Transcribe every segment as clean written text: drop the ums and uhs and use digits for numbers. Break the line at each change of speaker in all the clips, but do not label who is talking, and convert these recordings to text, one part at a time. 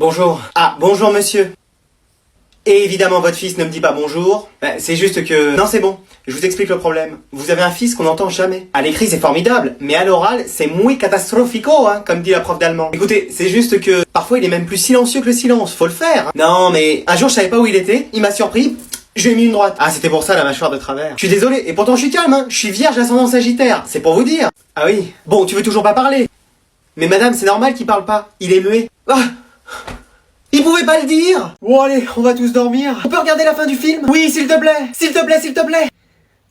Bonjour. Ah, bonjour monsieur. Et évidemment, votre fils ne me dit pas bonjour. C'est juste que... Non, c'est bon. Je vous explique le problème. Vous avez un fils qu'on n'entend jamais. À l'écrit, c'est formidable. Mais à l'oral, c'est muy catastrophico, hein, comme dit la prof d'allemand. Écoutez, c'est juste que... Parfois, il est même plus silencieux que le silence. Faut le faire. Hein. Non, mais... Un jour, je savais pas où il était. Il m'a surpris. Je lui ai mis une droite. Ah, c'était pour ça, la mâchoire de travers. Je suis désolé. Et pourtant, je suis calme, hein. Je suis vierge ascendant sagittaire. C'est pour vous dire. Ah oui. Bon, tu veux toujours pas parler. Mais madame, c'est normal qu'il parle pas. Il est muet. Ah. Il pouvait pas le dire. Bon allez, on va tous dormir. On peut regarder la fin du film? Oui, s'il te plaît. S'il te plaît, s'il te plaît.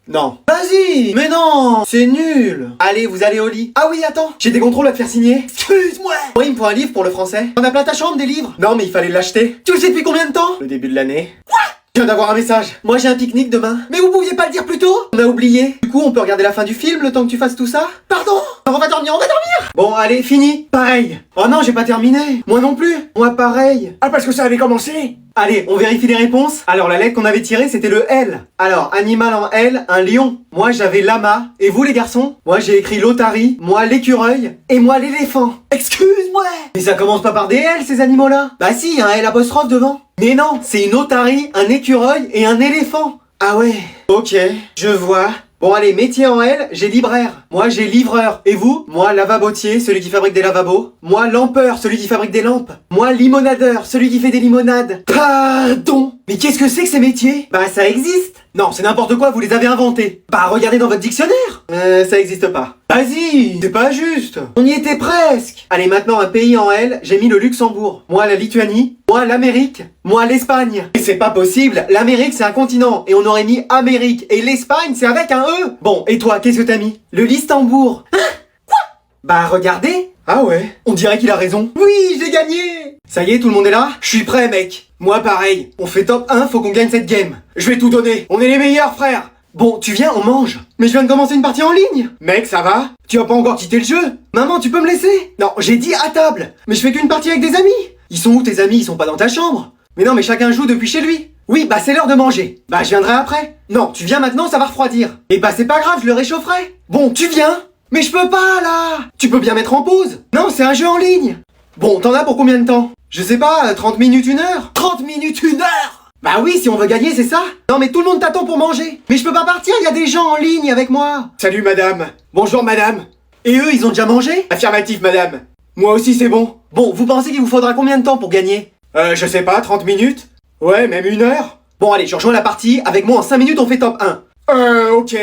Non. Vas-y. Mais non, c'est nul. Allez, vous allez au lit. Ah oui, attends. J'ai des contrôles à te faire signer. Excuse-moi. Oui, il me faut un livre pour le français. On a plein ta chambre des livres. Non, mais il fallait l'acheter. Tu le sais depuis combien de temps? Le début de l'année. Quoi? Je viens d'avoir un message. Moi j'ai un pique-nique demain. Mais vous pouviez pas le dire plus tôt? On a oublié. Du coup, on peut regarder la fin du film le temps que tu fasses tout ça? Pardon? On va dormir, on va dormir. Bon, allez, fini. Pareil. Oh non, j'ai pas terminé. Moi non plus. Moi pareil. Ah, parce que ça avait commencé. Allez, on vérifie les réponses. Alors, la lettre qu'on avait tirée, c'était le L. Alors, animal en L, un lion. Moi, j'avais lama. Et vous, les garçons? Moi, j'ai écrit l'otarie. Moi, l'écureuil. Et moi, l'éléphant. Excuse-moi. Mais ça commence pas par des L, ces animaux-là. Bah si, y a un L apostrophe devant. Mais non, c'est une otarie, un écureuil et un éléphant. Ah ouais. Ok, je vois. Bon allez, métier en L, j'ai libraire. Moi j'ai livreur. Et vous? Moi lavabotier, celui qui fabrique des lavabos. Moi lampeur, celui qui fabrique des lampes. Moi limonadeur, celui qui fait des limonades. Pardon. Mais qu'est-ce que c'est que ces métiers? Bah ça existe. Non, c'est n'importe quoi, vous les avez inventés. Bah regardez dans votre dictionnaire. Ça existe pas. Vas-y, c'est pas juste. On y était presque. Allez, maintenant un pays en L, j'ai mis le Luxembourg. Moi la Lituanie. Moi l'Amérique. Moi l'Espagne. Et c'est pas possible, l'Amérique c'est un continent. Et on aurait mis Amérique. Et l'Espagne c'est avec un E. Bon, et toi, qu'est-ce que t'as mis? Le Listembourg. Hein? Quoi? Bah regardez. Ah ouais, on dirait qu'il a raison. Oui, j'ai gagné. Ça y est, tout le monde est là? Je suis prêt, mec. Moi pareil. On fait top 1, faut qu'on gagne cette game. Je vais tout donner. On est les meilleurs, frère. Bon, tu viens, on mange. Mais je viens de commencer une partie en ligne. Mec, ça va? Tu as pas encore quitté le jeu? Maman, tu peux me laisser? Non, j'ai dit à table. Mais je fais qu'une partie avec des amis. Ils sont où tes amis? Ils sont pas dans ta chambre. Mais non, mais chacun joue depuis chez lui. Oui, bah c'est l'heure de manger. Bah je viendrai après. Non, tu viens maintenant, ça va refroidir. Et bah c'est pas grave, je le réchaufferai. Bon, tu viens? Mais je peux pas là. Tu peux bien mettre en pause. Non, c'est un jeu en ligne. Bon, t'en as pour combien de temps? Je sais pas, 30 minutes, 1 heure? 30 minutes, 1 heure? Bah oui, si on veut gagner, c'est ça. Non mais tout le monde t'attend pour manger. Mais je peux pas partir, il y a des gens en ligne avec moi. Salut madame. Bonjour madame. Et eux, ils ont déjà mangé? Affirmatif madame. Moi aussi c'est bon. Bon, vous pensez qu'il vous faudra combien de temps pour gagner? Je sais pas, 30 minutes? Ouais, même 1 heure? Bon allez, je rejoins la partie. Avec moi en 5 minutes, on fait top 1. Ok.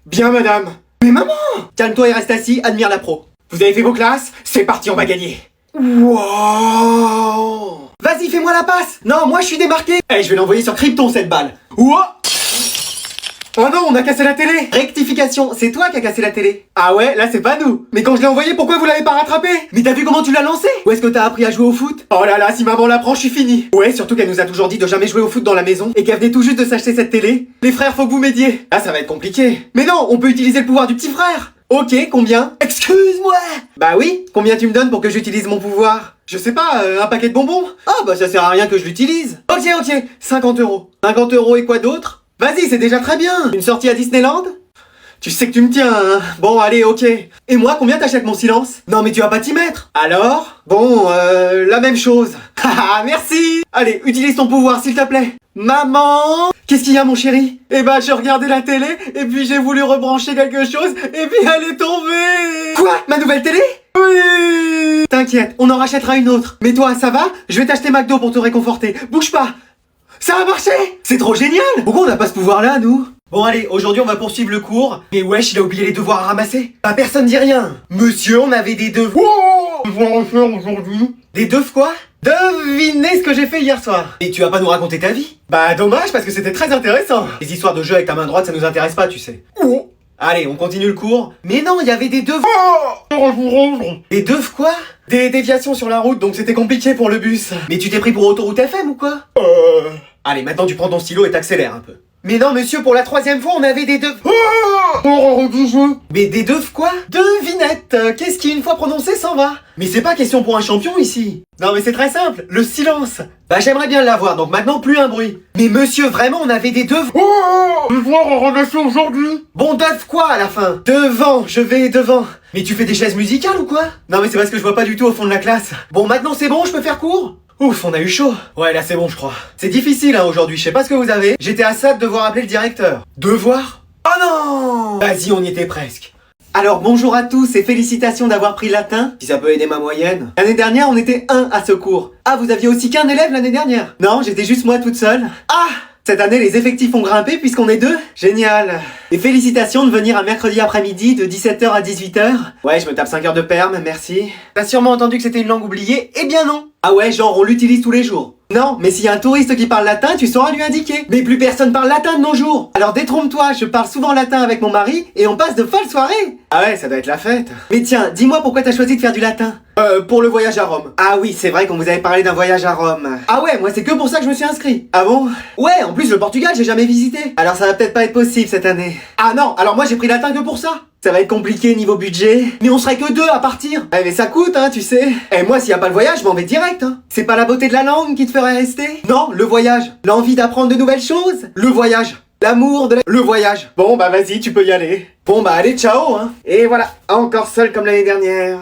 Bien madame. Mais maman! Calme-toi et reste assis, admire la pro. Vous avez fait vos classes? C'est parti, on va gagner. Wow! Vas-y, fais-moi la passe! Non, moi je suis démarqué! Eh, je vais l'envoyer sur Krypton cette balle! Ouah! Oh non, on a cassé la télé! Rectification, c'est toi qui as cassé la télé! Ah ouais, là c'est pas nous! Mais quand je l'ai envoyé, pourquoi vous l'avez pas rattrapé? Mais t'as vu comment tu l'as lancé? Où est-ce que t'as appris à jouer au foot? Oh là là, si maman l'apprend, je suis fini! Ouais, surtout qu'elle nous a toujours dit de jamais jouer au foot dans la maison et qu'elle venait tout juste de s'acheter cette télé. Les frères, faut que vous m'aidiez! Ah, ça va être compliqué! Mais non, on peut utiliser le pouvoir du petit frère! Ok, combien? Excuse-moi! Bah oui, combien tu me donnes pour que j'utilise mon pouvoir? Je sais pas, un paquet de bonbons? Ah bah ça sert à rien que je l'utilise. Ok, 50 euros. 50 euros et quoi d'autre? Vas-y, c'est déjà très bien. Une sortie à Disneyland? Tu sais que tu me tiens, hein. Bon, allez, ok. Et moi, combien t'achètes mon silence? Non mais tu vas pas t'y mettre. Alors? Bon, la même chose. Haha, merci. Allez, utilise ton pouvoir s'il te plaît. Maman! Qu'est-ce qu'il y a mon chéri? Eh ben je regardais la télé et puis j'ai voulu rebrancher quelque chose et puis elle est tombée! Quoi? Ma nouvelle télé? Oui! T'inquiète, on en rachètera une autre. Mais toi, ça va? Je vais t'acheter McDo pour te réconforter. Bouge pas! Ça a marché! C'est trop génial! Pourquoi on n'a pas ce pouvoir-là, nous? Bon allez, aujourd'hui on va poursuivre le cours. Mais wesh, il a oublié les devoirs à ramasser. Bah personne dit rien. Monsieur, on avait des devoirs. Oh, je vais en faire aujourd'hui. Des devoirs quoi? Devinez ce que j'ai fait hier soir. Et tu vas pas nous raconter ta vie? Bah dommage parce que c'était très intéressant. Les histoires de jeu avec ta main droite ça nous intéresse pas tu sais. Oh. Allez, on continue le cours. Mais non, il y avait des devoirs. Des devoirs quoi? Des déviations sur la route donc c'était compliqué pour le bus. Mais tu t'es pris pour autoroute FM ou quoi? Allez, maintenant tu prends ton stylo et t'accélères un peu. Mais non monsieur, pour la 3e fois on avait des devoirs. Mais des devoirs quoi? Devinette, qu'est-ce qui une fois prononcé s'en va? Mais c'est pas question pour un champion ici. Non mais c'est très simple, le silence. Bah j'aimerais bien l'avoir, donc maintenant plus un bruit. Mais monsieur, vraiment on avait des devoirs. Devoirs en relation aujourd'hui. Bon, dev quoi à la fin? Devant, je vais devant. Mais tu fais des chaises musicales ou quoi? Non mais c'est parce que je vois pas du tout au fond de la classe. Bon maintenant c'est bon, je peux faire cours? Ouf, on a eu chaud. Ouais, là c'est bon, je crois. C'est difficile hein, aujourd'hui, je sais pas ce que vous avez. J'étais à ça de devoir appeler le directeur. Devoir? Oh non! Vas-y, on y était presque. Alors bonjour à tous et félicitations d'avoir pris le latin, si ça peut aider ma moyenne. L'année dernière on était 1 à ce cours. Ah, vous aviez aussi qu'un élève l'année dernière? Non, j'étais juste moi toute seule. Ah! Cette année les effectifs ont grimpé puisqu'on est 2. Génial. Et félicitations de venir un mercredi après-midi de 17h à 18h. Ouais, je me tape 5 heures de perm, merci. T'as sûrement entendu que c'était une langue oubliée? Eh bien non. Ah ouais, genre on l'utilise tous les jours. Non, mais s'il y a un touriste qui parle latin, tu sauras lui indiquer. Mais plus personne parle latin de nos jours. Alors détrompe-toi, je parle souvent latin avec mon mari et on passe de folles soirées. Ah ouais, ça doit être la fête. Mais tiens, dis-moi pourquoi t'as choisi de faire du latin? Pour le voyage à Rome. Ah oui, c'est vrai qu'on vous avait parlé d'un voyage à Rome. Ah ouais, moi c'est que pour ça que je me suis inscrit. Ah bon? Ouais, en plus le Portugal, j'ai jamais visité. Alors ça va peut-être pas être possible cette année. Ah non, alors moi j'ai pris latin que pour ça. Ça va être compliqué niveau budget. Mais on serait que 2 à partir. Eh mais ça coûte hein, tu sais. Et moi s'il y a pas le voyage, je m'en vais direct hein. C'est pas la beauté de la langue qui te ferait rester? Non, le voyage. L'envie d'apprendre de nouvelles choses. Le voyage. L'amour de la... Le voyage. Bon bah vas-y, tu peux y aller. Bon bah allez, ciao hein. Et voilà, encore seul comme l'année dernière.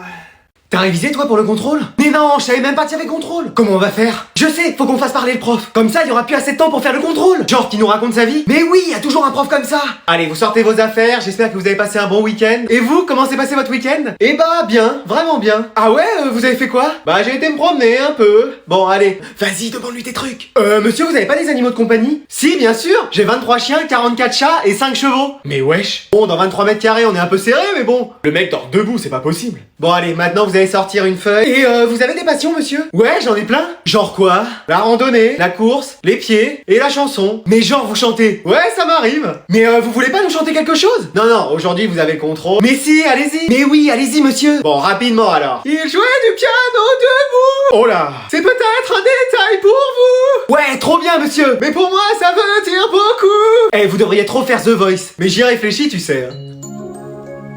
T'as révisé toi pour le contrôle? Mais non, je savais même pas qu'il y avait contrôle. Comment on va faire? Je sais, faut qu'on fasse parler le prof. Comme ça, il y aura plus assez de temps pour faire le contrôle. Genre qui nous raconte sa vie. Mais oui, il y a toujours un prof comme ça. Allez, vous sortez vos affaires, j'espère que vous avez passé un bon week-end. Et vous, comment s'est passé votre week-end? Eh bah bien, vraiment bien. Ah ouais, vous avez fait quoi? Bah j'ai été me promener un peu. Bon allez, vas-y, demande-lui tes trucs. Monsieur, vous avez pas des animaux de compagnie? Si, bien sûr, j'ai 23 chiens, 44 chats et 5 chevaux. Mais wesh. Bon, dans 23 mètres carrés, on est un peu serré, mais bon. Le mec dort debout, c'est pas possible. Bon allez, maintenant vous allez sortir une feuille. Et vous avez des passions, monsieur? Ouais, j'en ai plein. Genre quoi? La randonnée, la course, les pieds et la chanson. Mais genre vous chantez? Ouais, ça m'arrive. Mais vous voulez pas nous chanter quelque chose? Non, non, aujourd'hui vous avez le contrôle. Mais si, allez-y. Mais oui, allez-y, monsieur. Bon, rapidement alors. Il jouait du piano debout. Oh là, c'est peut-être un détail pour vous. Ouais, trop bien, monsieur. Mais pour moi, ça veut dire beaucoup. Eh, vous devriez trop faire The Voice. Mais j'y réfléchis, tu sais.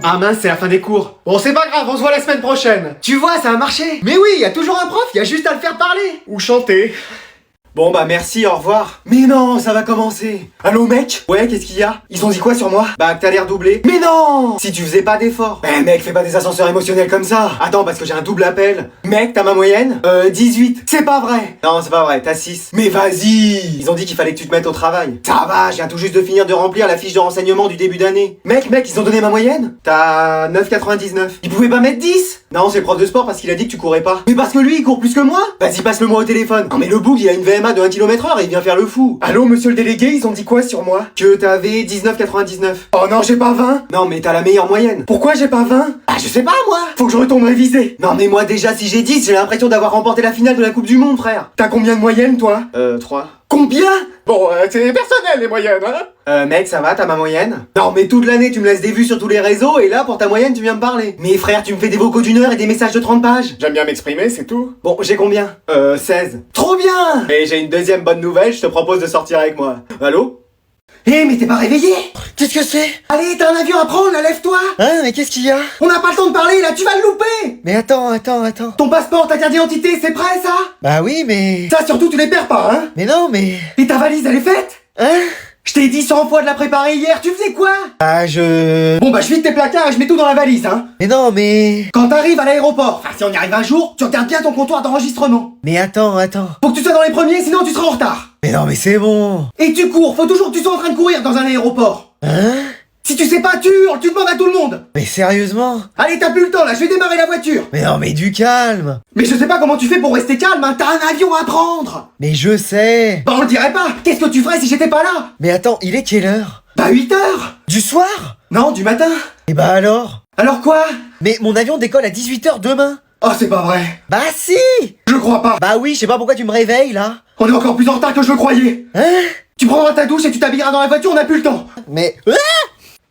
Ah mince, c'est la fin des cours. Bon, c'est pas grave, on se voit la semaine prochaine. Tu vois, ça a marché. Mais oui, y a toujours un prof, y a juste à le faire parler. Ou chanter. Bon bah merci, au revoir. Mais non, ça va commencer. Allô mec? Ouais, qu'est-ce qu'il y a? Ils ont dit quoi sur moi? Bah que t'as l'air doublé. Mais non! Si tu faisais pas d'efforts. Eh mec, fais pas des ascenseurs émotionnels comme ça. Attends, parce que j'ai un double appel. Mec, t'as ma moyenne? 18. C'est pas vrai. Non, c'est pas vrai, t'as 6. Mais vas-y! Ils ont dit qu'il fallait que tu te mettes au travail. Ça va, je viens tout juste de finir de remplir la fiche de renseignement du début d'année. Mec, ils ont donné ma moyenne? T'as 9,99. Ils pouvaient pas mettre 10? Non, c'est le prof de sport parce qu'il a dit que tu courais pas. Mais parce que lui, il court plus que moi? Vas-y, passe-le-moi au téléphone. Non mais le boug, il a une VMA de 1 km/h et il vient faire le fou. Allô, monsieur le délégué, ils ont dit quoi sur moi? Que t'avais 19,99. Oh non, j'ai pas 20. Non, mais t'as la meilleure moyenne. Pourquoi j'ai pas 20? Ah, je sais pas, moi. Faut que je retourne réviser. Non, mais moi, déjà, si j'ai 10, j'ai l'impression d'avoir remporté la finale de la Coupe du Monde, frère. T'as combien de moyenne, toi? 3. Combien? Bon, c'est personnel, les moyennes, hein? Mec, ça va, t'as ma moyenne? Non, mais toute l'année, tu me laisses des vues sur tous les réseaux, et là, pour ta moyenne, tu viens me parler. Mais frère, tu me fais des vocaux d'1 heure et des messages de 30 pages. J'aime bien m'exprimer, c'est tout. Bon, j'ai combien? 16. Trop bien! Et j'ai une deuxième bonne nouvelle, je te propose de sortir avec moi. Allô? Eh, mais t'es pas réveillé?
Qu'est-ce que c'est?
Allez, t'as un avion à prendre, là, lève-toi!
Hein, mais qu'est-ce qu'il y a?
On n'a pas le temps de parler, là, tu vas le louper!
Mais attends.
Ton passeport, ta carte d'identité, c'est prêt, ça?
Bah oui, mais...
Ça, surtout, tu les perds pas, hein?
Mais non, mais...
Et ta valise, elle est faite?
Hein?
Je t'ai dit 100 fois de la préparer hier, tu faisais quoi?
Ah,
Bon bah je vide tes placards et je mets tout dans la valise, hein.
Mais non, mais...
Quand t'arrives à l'aéroport, enfin si on y arrive un jour, tu regardes bien ton comptoir d'enregistrement.
Mais attends.
Faut que tu sois dans les premiers, sinon tu seras en retard.
Mais non, mais c'est bon.
Et tu cours, faut toujours que tu sois en train de courir dans un aéroport.
Hein?
Si tu sais pas, tu hurles, tu demandes à tout le monde.
Mais sérieusement?
Allez, t'as plus le temps là, je vais démarrer la voiture.
Mais non, mais du calme.
Mais je sais pas comment tu fais pour rester calme, hein, t'as un avion à prendre.
Mais je sais.
Bah on le dirait pas, qu'est-ce que tu ferais si j'étais pas là?
Mais attends, il est quelle heure?
Bah 8h.
Du soir?
Non, du matin.
Et bah alors?
Alors quoi?
Mais mon avion décolle à 18h demain.
Oh c'est pas vrai.
Bah si.
Je crois pas.
Bah oui, je sais pas pourquoi tu me réveilles, là.
On est encore plus en retard que je le croyais.
Hein?
Tu prendras ta douche et tu t'habilleras dans la voiture, on n'a plus le temps.
Mais...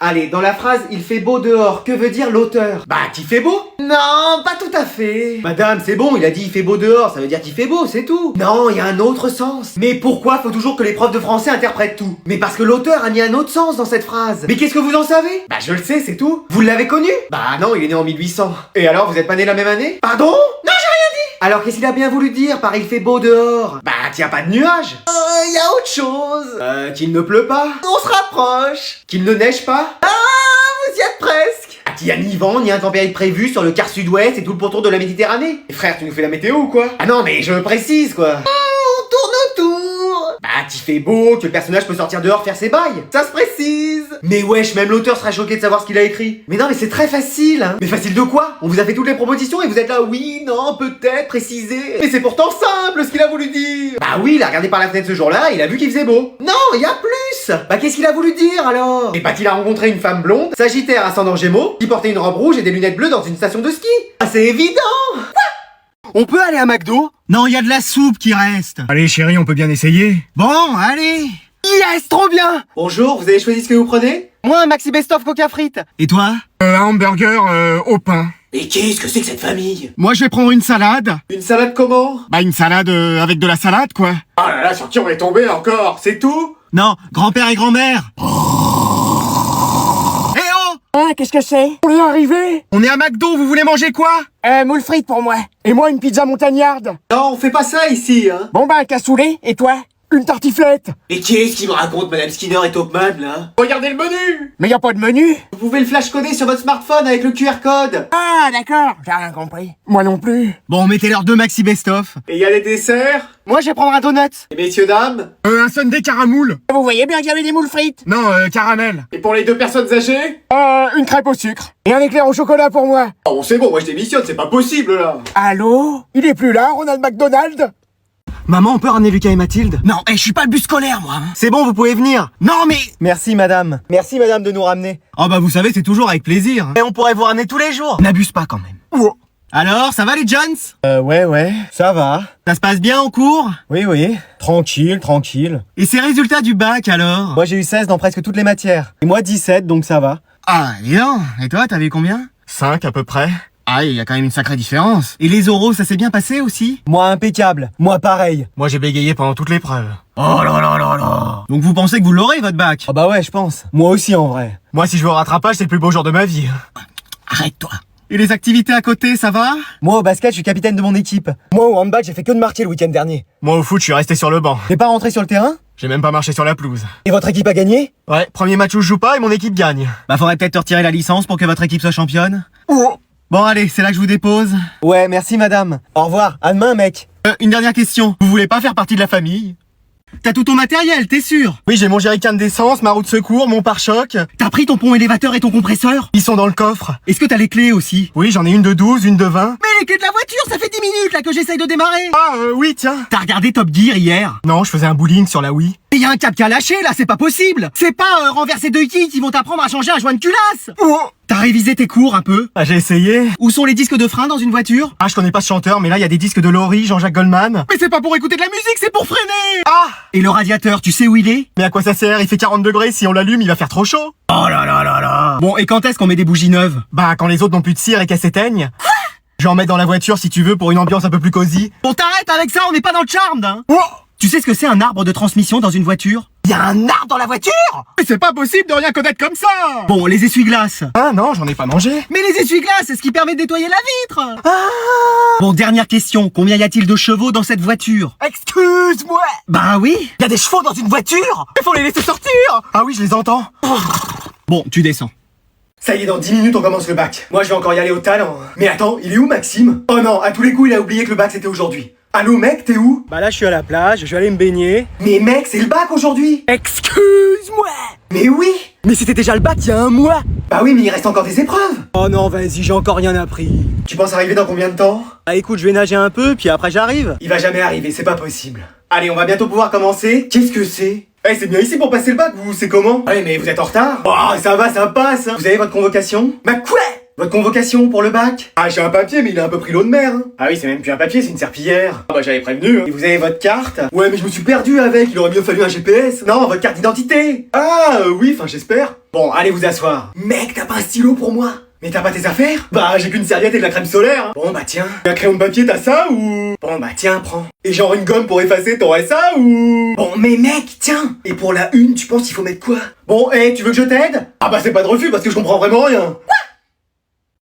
Allez, dans la phrase « Il fait beau dehors », que veut dire l'auteur? Bah, qu'il fait beau? Non, pas tout à fait. Madame, c'est bon, il a dit « Il fait beau dehors », ça veut dire qu'il fait beau, c'est tout. Non, il y a un autre sens. Mais pourquoi faut toujours que les profs de français interprètent tout? Mais parce que l'auteur a mis un autre sens dans cette phrase. Mais qu'est-ce que vous en savez? Bah, je le sais, c'est tout. Vous l'avez connu? Bah non, il est né en 1800. Et alors, vous êtes pas né la même année? Pardon? Non, j'ai rien dit. Alors, qu'est-ce qu'il a bien voulu dire par « Il fait beau dehors »? Bah, t'y a pas de nuages.
y a autre chose.
Qu'il ne pleut pas.
On se rapproche.
Qu'il ne neige pas.
Ah, vous y êtes presque.
Qu'il y a ni vent, ni intempérie prévue sur le quart sud-ouest et tout le pourtour de la Méditerranée. Et frère, tu nous fais la météo ou quoi? Ah non, mais je précise quoi. On tourne autour. Bah, qu'il fait beau, que le personnage peut sortir dehors faire ses bails. Ça se précise. Mais wesh, même l'auteur sera choqué de savoir ce qu'il a écrit. Mais non, mais c'est très facile, hein. Mais facile de quoi? On vous a fait toutes les propositions et vous êtes là, oui, non, peut-être, préciser. Mais c'est pourtant simple ce qu'il a voulu dire. Bah oui, il a regardé par la fenêtre ce jour-là, il a vu qu'il faisait beau. Non, il y a plus. Bah qu'est-ce qu'il a voulu dire alors? Et bah qu'il a rencontré une femme blonde, sagittaire ascendant Gémeaux, qui portait une robe rouge et des lunettes bleues dans une station de ski. Ah c'est évident.
On peut aller à McDo?
Non, il y a de la soupe qui reste.
Allez chérie, on peut bien essayer.
Bon, allez.
Yes, trop bien.
Bonjour, vous avez choisi ce que vous prenez?
Moi, un Maxi Best-of Coca frites.
Et toi?
Un hamburger au pain.
Mais qu'est-ce que c'est que cette famille?
Moi, je vais prendre une salade.
Une salade comment?
Bah, une salade avec de la salade, quoi.
Ah là là, sur qui on est tombé encore? C'est tout?
Non, grand-père et grand-mère. Eh oh!
Ah, qu'est-ce que c'est? On est arrivé.
On est à McDo, vous voulez manger quoi?
Moule frites pour moi. Et moi, une pizza montagnarde.
Non, on fait pas ça ici, hein.
Bon bah, un cassoulet. Et toi? Une tartiflette.
Et qu'est-ce qui me raconte Madame Skinner et Topman là? Regardez le menu!
Mais y a pas de menu.
Vous pouvez le flash-coder sur votre smartphone avec le QR code.
Ah, d'accord. J'ai rien compris. Moi non plus.
Bon, mettez-leur 2 maxi best-of.
Et il y a les desserts?
Moi, je vais prendre un donut.
Et messieurs, dames?
Un sundae caramoule.
Vous voyez bien qu'il y avait des moules frites.
Non, caramel.
Et pour les deux personnes âgées?
Une crêpe au sucre. Et un éclair au chocolat pour moi.
Oh c'est bon, moi je démissionne, c'est pas possible là.
Allô? Il est plus là, Ronald McDonald?
Maman, on peut ramener Lucas et Mathilde?
Non, je suis pas le bus scolaire, moi. Hein.
C'est bon, vous pouvez venir.
Non, mais...
Merci madame. Merci madame de nous ramener.
Oh bah, vous savez, c'est toujours avec plaisir. Hein.
Et on pourrait vous ramener tous les jours.
N'abuse pas, quand même. Alors, ça va les Jones?
Ouais, ça va.
Ça se passe bien en cours?
Oui. Tranquille.
Et ces résultats du bac, alors?
Moi j'ai eu 16 dans presque toutes les matières. Et moi 17, donc ça va.
Ah, dis donc. Et toi, t'avais combien?
5 à peu près.
Ah, il y a quand même une sacrée différence. Et les oraux, ça s'est bien passé aussi?
Moi impeccable. Moi pareil.
Moi, j'ai bégayé pendant toute l'épreuve. Oh là là là là. Donc vous pensez que vous l'aurez, votre bac?
Ah bah ouais, je pense. Moi aussi en vrai.
Moi, si je veux au rattrapage, c'est le plus beau jour de ma vie. Arrête-toi. Et les activités à côté, ça va?
Moi au basket, je suis capitaine de mon équipe. Moi au handball, j'ai fait que de marquer le week-end dernier.
Moi, au foot, je suis resté sur le banc.
T'es pas rentré sur le terrain?
J'ai même pas marché sur la pelouse.
Et votre équipe a gagné?
Ouais, premier match où je joue pas et mon équipe gagne. Bah, faudrait peut-être te retirer la licence pour que votre équipe soit championne. Bon, allez, c'est là que je vous dépose.
Ouais, merci madame. Au revoir. À demain mec.
Une dernière question. Vous voulez pas faire partie de la famille? T'as tout ton matériel, t'es sûr? Oui, j'ai mon jerrycan d'essence, ma roue de secours, mon pare-choc. T'as pris ton pont élévateur et ton compresseur? Ils sont dans le coffre. Est-ce que t'as les clés aussi? Oui, j'en ai une de 12, une de 20. Mais les clés de la voiture, ça fait 10 minutes là que j'essaye de démarrer. Ah, oui, tiens. T'as regardé Top Gear hier? Non, je faisais un bowling sur la Wii. Et y a un câble qui a lâché là, c'est pas possible. C'est pas renverser 2 kits qui vont t'apprendre à changer un joint de culasse. T'as révisé tes cours un peu? Ah, j'ai essayé. Où sont les disques de frein dans une voiture? Ah, je connais pas ce chanteur, mais là, il y a des disques de Laurie, Jean-Jacques Goldman. Mais c'est pas pour écouter de la musique, c'est pour freiner! Ah! Et le radiateur, tu sais où il est? Mais à quoi ça sert? Il fait 40 degrés, si on l'allume, il va faire trop chaud. Oh là là là là! Bon, et quand est-ce qu'on met des bougies neuves? Bah, quand les autres n'ont plus de cire et qu'elles s'éteignent. Je vais en mettre dans la voiture si tu veux pour une ambiance un peu plus cosy. Bon, t'arrêtes avec ça, on n'est pas dans le charme, hein? Tu sais ce que c'est un arbre de transmission dans une voiture? Y a un arbre dans la voiture? Mais c'est pas possible de rien connaître comme ça! Bon, les essuie-glaces. Ah non, j'en ai pas mangé. Mais les essuie-glaces, c'est ce qui permet de nettoyer la vitre! Bon, dernière question. Combien y a-t-il de chevaux dans cette voiture? Excuse-moi! Bah oui! Y a des chevaux dans une voiture? Il faut les laisser sortir! Ah oui, je les entends. Bon, tu descends.
Ça y est, dans 10 minutes on commence le bac. Moi je vais encore y aller au talent. Mais attends, il est où Maxime? Oh non, à tous les coups il a oublié que le bac c'était aujourd'hui. Allô mec, t'es où?
Bah là je suis à la plage, je vais aller me baigner.
Mais mec, c'est le bac aujourd'hui!
Excuse-moi.
Mais oui!
Mais c'était déjà le bac il y a un mois.
Bah oui, mais il reste encore des épreuves!
Oh non, vas-y, j'ai encore rien appris.
Tu penses arriver dans combien de temps?
Ah écoute, je vais nager un peu, puis après j'arrive.
Il va jamais arriver, c'est pas possible. Allez, on va bientôt pouvoir commencer. Qu'est-ce que c'est? Eh, c'est bien ici pour passer le bac, vous, c'est comment? Ouais, mais vous êtes en retard. Oh, ça va, ça passe. Vous avez votre convocation? Bah quoi? Votre convocation pour le bac? Ah, j'ai un papier, mais il a un peu pris l'eau de mer. Hein. Ah oui, c'est même plus un papier, c'est une serpillière. Ah bah j'avais prévenu. Hein. Et vous avez votre carte? Ouais, mais je me suis perdu avec, il aurait mieux fallu un GPS. Non, votre carte d'identité. Ah, oui, enfin j'espère. Bon, allez vous asseoir. Mec, t'as pas un stylo pour moi? Mais t'as pas tes affaires? Bah j'ai qu'une serviette et de la crème solaire. Hein. Bon bah tiens. Un crayon de papier, t'as ça ou? Bon bah tiens, prends. Et genre une gomme pour effacer, t'aurais ça ou? Bon mais mec, tiens. Et pour la une, tu penses qu'il faut mettre quoi? Bon, tu veux que je t'aide? Ah bah c'est pas de refus parce que je comprends vraiment rien.